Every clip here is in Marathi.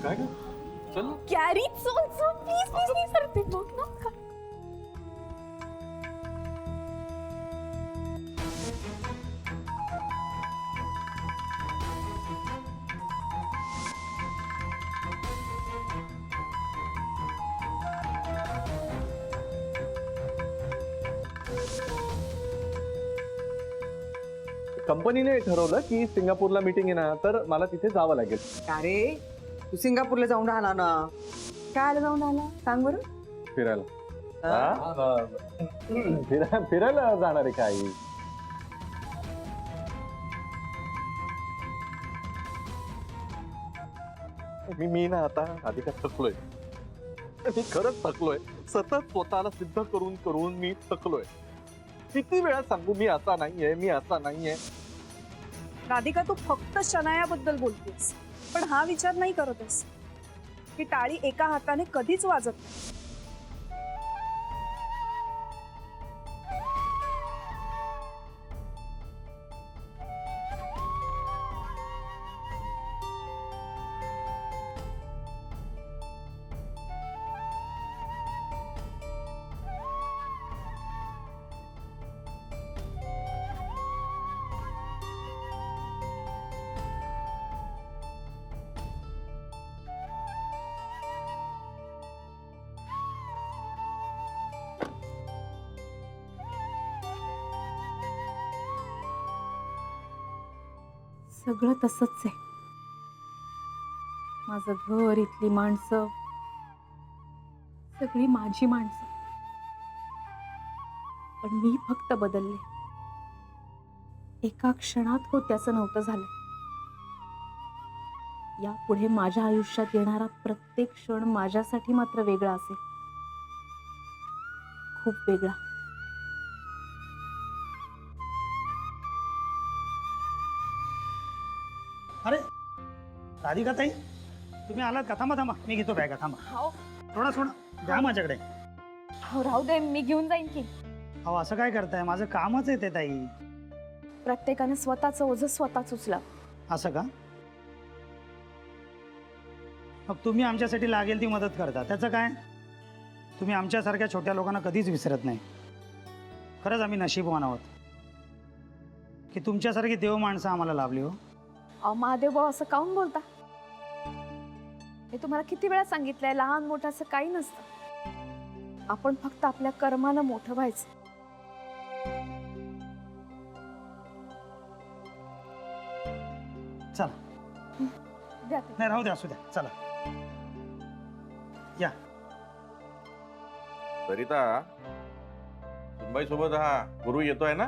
काय ग? चल कॅरी चल चल प्लीज प्लीज नाही सर ते बघ ना का. कंपनीने ठरवलं की सिंगापूरला मीटिंग आहे ना, तर मला तिथे जावं लागेल. अरे तू सिंगापूरला जाऊन राहिला ना. काय जाऊन राहिला सांग बरं. फिरायला. हा? फिरायला जाणार आहे काही. मी ना आता आधी का थकलोय. मी खरंच थकलोय. सतत स्वतःला सिद्ध करून करून मी थकलोय. किती वेळा सांगू मी असा नाहीये, मी असा नाहीये. राधिका तू फक्त शनायाबद्दल बोलतेस पण हा विचार नाही करतेस की टाळी एका हाताने कधीच वाजत नाही. सगळं तसंच आहे. माझं घर, इथली माणसं, सगळी माझी माणसं. पण मी फक्त बदलले. एका क्षणात होत्याचं नव्हतं झालं. यापुढे माझ्या आयुष्यात येणारा प्रत्येक क्षण माझ्यासाठी मात्र वेगळा असेल. खूप वेगळा. अरे राधिका ताई, तुम्ही आलात का? थांबा थांबा, मी घेतो बॅगा. थांबा हो थोडा थोडा द्या माझ्याकडे. हो राहू दे मी घेऊन जाईन की. अहो असं काय करताय? माझं कामच आहे ते ताई. प्रत्येकाने स्वतःचं ओझं स्वतःच उचला. असं का? मग तुम्ही आमच्यासाठी लागेल ती मदत करता, त्याचं काय? तुम्ही आमच्यासारख्या छोट्या लोकांना कधीच विसरत नाही. खरंच आम्ही नशीबवान आहोत की तुमच्यासारखी देव माणसं आम्हाला लाभली. हो महादेव भाऊ असं काऊन बोलता? मी तुम्हाला किती वेळा सांगितलंय लहान मोठं असं काही नसतं. आपण फक्त आपल्या कर्मानं मोठं व्हायचं. चला. द्या ते. नाही राहू द्या, असू द्या. चला या. सरिता, सुनबाई सोबत हा गुरु येतोय ना?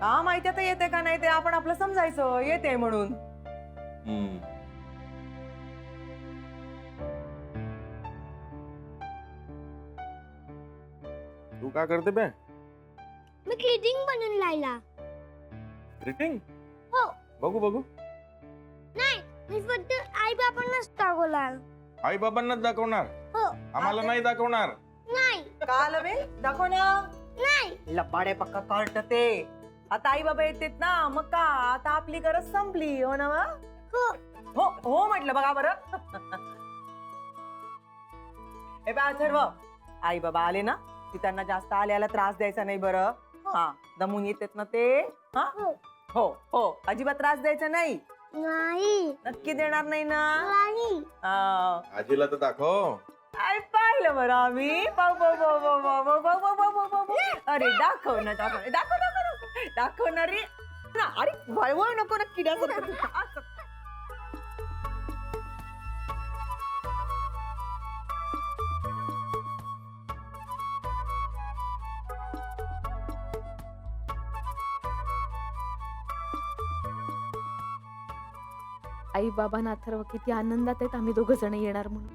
का माहिती आता येते का नाही ते आपण आपलं समजायचं येते म्हणून. तू काय करते बे? मी ग्रीटिंग बनवून लायला. ग्रीटिंग? हो. बघू बघू. नाही, मी फक्त आई बाबांनाच दाखवणार. आई बाबांनाच दाखवणार? हो. आम्हाला नाही दाखवणार? नाही. का आलं बे दाखव ना. नाही. लबाडे पक्का कार्ट ते. आता आई बाबा येतेत ना, मग का आता आपली गरज संपली. हो ना वा? हो. हो हो म्हटलं बघा बरं. हे बा अथर्व, आई बाबा आले ना की त्यांना जास्त आल्याला त्रास द्यायचा नाही बरं. हा दमून येतेत ना ते. हा हो. हो हो अजिबात त्रास द्यायचा नाही. नाही. नक्की देणार नाही ना. नाही. हा. आजीला तर दाखव. काय पाहिलं बरं आम्ही. अरे दाखव ना दाखव दाखव दाखव दाखवणार रे ना. अरे वळवळ नको ना किड्यासारखं. आई बाबांना अथर्व किती आनंदात आहेत आम्ही दोघं जण येणार म्हणून.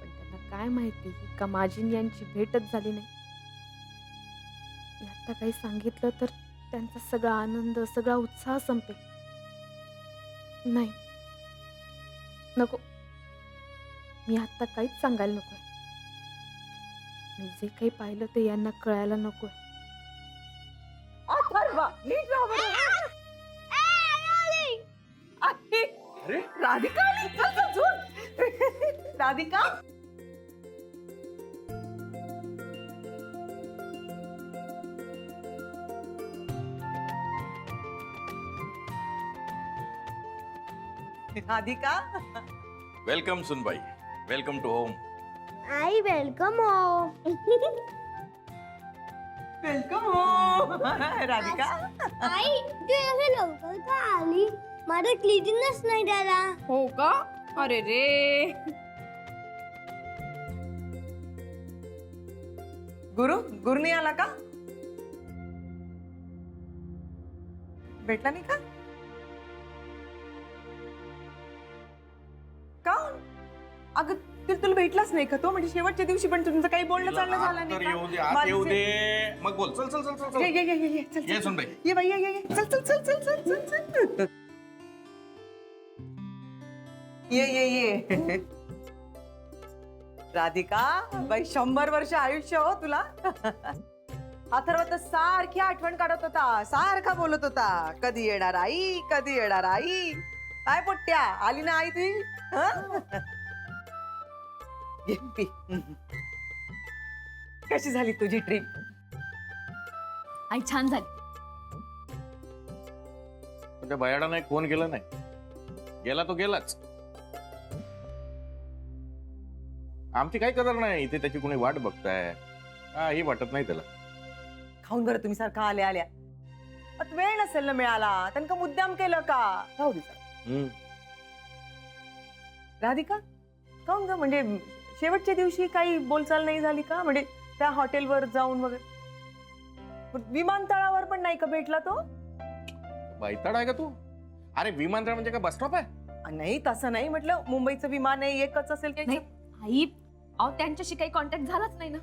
पण त्यांना काय माहिती का माझी यांची भेटच झाली नाही. आता काही सांगितलं तर त्यांचा सगळा आनंद, सगळा उत्साह संपेल. नाही नको, मी आता काहीच सांगायला नकोय. मी जे काही पाहिलं ते यांना कळायला नकोय. अथर्व नीट राहा बरं. अरे राधिका आली. चल, चल, झोप. राधिका राधिका वेलकम सुनबाई, वेलकम टू होम. आई वेलकम हो. वेलकम हो. राधिका आई तू एवढे लवकर का आली? माझं क्लिनिंगच नाही त्याला. हो का? अरे रे. गुरु नाही आला का? भेटला नाही का? काहून? अगं तुला भेटलाच नाही का तो? म्हणजे शेवटच्या दिवशी पण तुमचं काही बोलणं चालणं झालं तर नाही येऊ दे, का? आत येऊ माझे- दे. मग बोल. चल चल चल चल ये चल. ये ये ये ये चल ये चल सुनबाई. ये बाई ये ये चल चल चल चल चल चल चल ये ये ये राधिका बाई 100 वर्ष आयुष्य हो तुला. अथर्व तर सारखी आठवण काढत होता, सारखा बोलत होता, कधी येणार आई, कधी येणार आई. काय पोट्ट्या आली ना आई तुझी? हं? घे, पी. कशी झाली तुझी ट्रिप? आई छान झाली. त्या बयाडानं एक फोन केला नाही. गेला तो गेलाच. आमची काही कदर नाही इथे, त्याची कोणी वाट बघताय ही वाटत नाही त्याला. खाऊन बरं तुम्ही सारखा आल्या आल्या. आता वेळ नसेल ना मिळाला, त्यांना मुद्दाम केलं का? राहू दे जरा. हम्म. राधिका खाऊन ग, म्हणजे शेवटच्या दिवशी काही बोलचाल नाही झाली का? म्हणजे त्या हॉटेलवर जाऊन वगैरे विमानतळावर पण नाही का भेटला तो? बैताड आहे का तू? अरे विमानतळ म्हणजे काय बस स्टॉप आहे? नाही तसं नाही म्हटलं, मुंबईचं विमान आहे एकच असेल की नाही. आई अहो त्यांच्याशी काही कॉन्टॅक्ट झालाच नाही ना,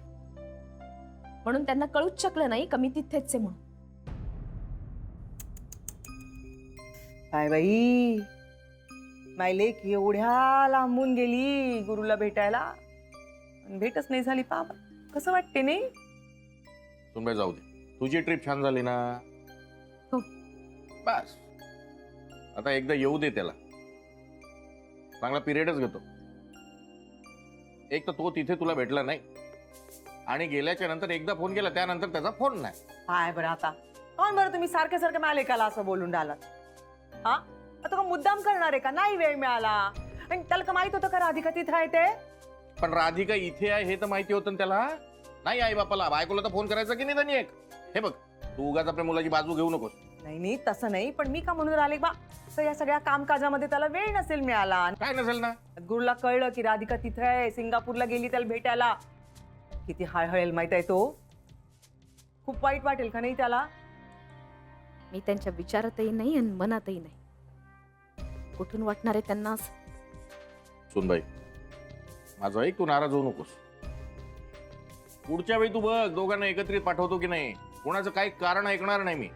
म्हणून त्यांना कळूच शकलं नाही का मी तिथेच आहे म्हणून. काय बाई, माय लेक एवढ्या लांबून गेली गुरुला भेटायला, आणि भेटच नाही झाली. पाप कसं वाटते नाही? सुनबाई जाऊ दे, तुझी ट्रिप छान झाली ना. हो. बस आता एकदा येऊ दे त्याला. चांगला पिरियडच घेतो. एक तर तो तिथे तुला भेटला नाही, आणि गेल्याच्या नंतर एकदा फोन केला, त्यानंतर त्याचा फोन नाही. काय बरं आता कोण बरं तुम्ही सारखे सारखे माझ्या लेकाला असं बोलून राहिलात? हा आता का मुद्दाम करणार आहे का? नाही वेळ मिळाला. आणि त्याला का माहित होतं का राधिका तिथे आहे ते? पण राधिका इथे आहे हे तर माहिती होतं ना त्याला. नाही आई बापाला बायकोला तर फोन करायचा की नाही त्यांनी एक. हे बघ, तू उगाच आपल्या मुलाची बाजू घेऊ नकोस. नाही नाही तसं नाही, पण मी का म्हणून राहिले बा, तर या सगळ्या कामकाजामध्ये त्याला वेळ नसेल मिळाला. आणि काय नसेल ना. गुरुला कळलं की राधिका तिथे आहे, सिंगापूरला गेली, त्याला भेटायला किती हळहळेल माहित आहे तो. खूप वाईट वाटेल का नाही त्याला? मी त्यांच्या विचारातही नाही आणि मनातही नाही. कुठून वाटणार आहे त्यांना असं? सुनबाई माझं ऐक, तू नाराज होऊ नकोस. पुढच्या वेळी तू बघ दोघांना एकत्रित पाठवतो की नाही. कोणाचं काही कारण ऐकणार नाही मी.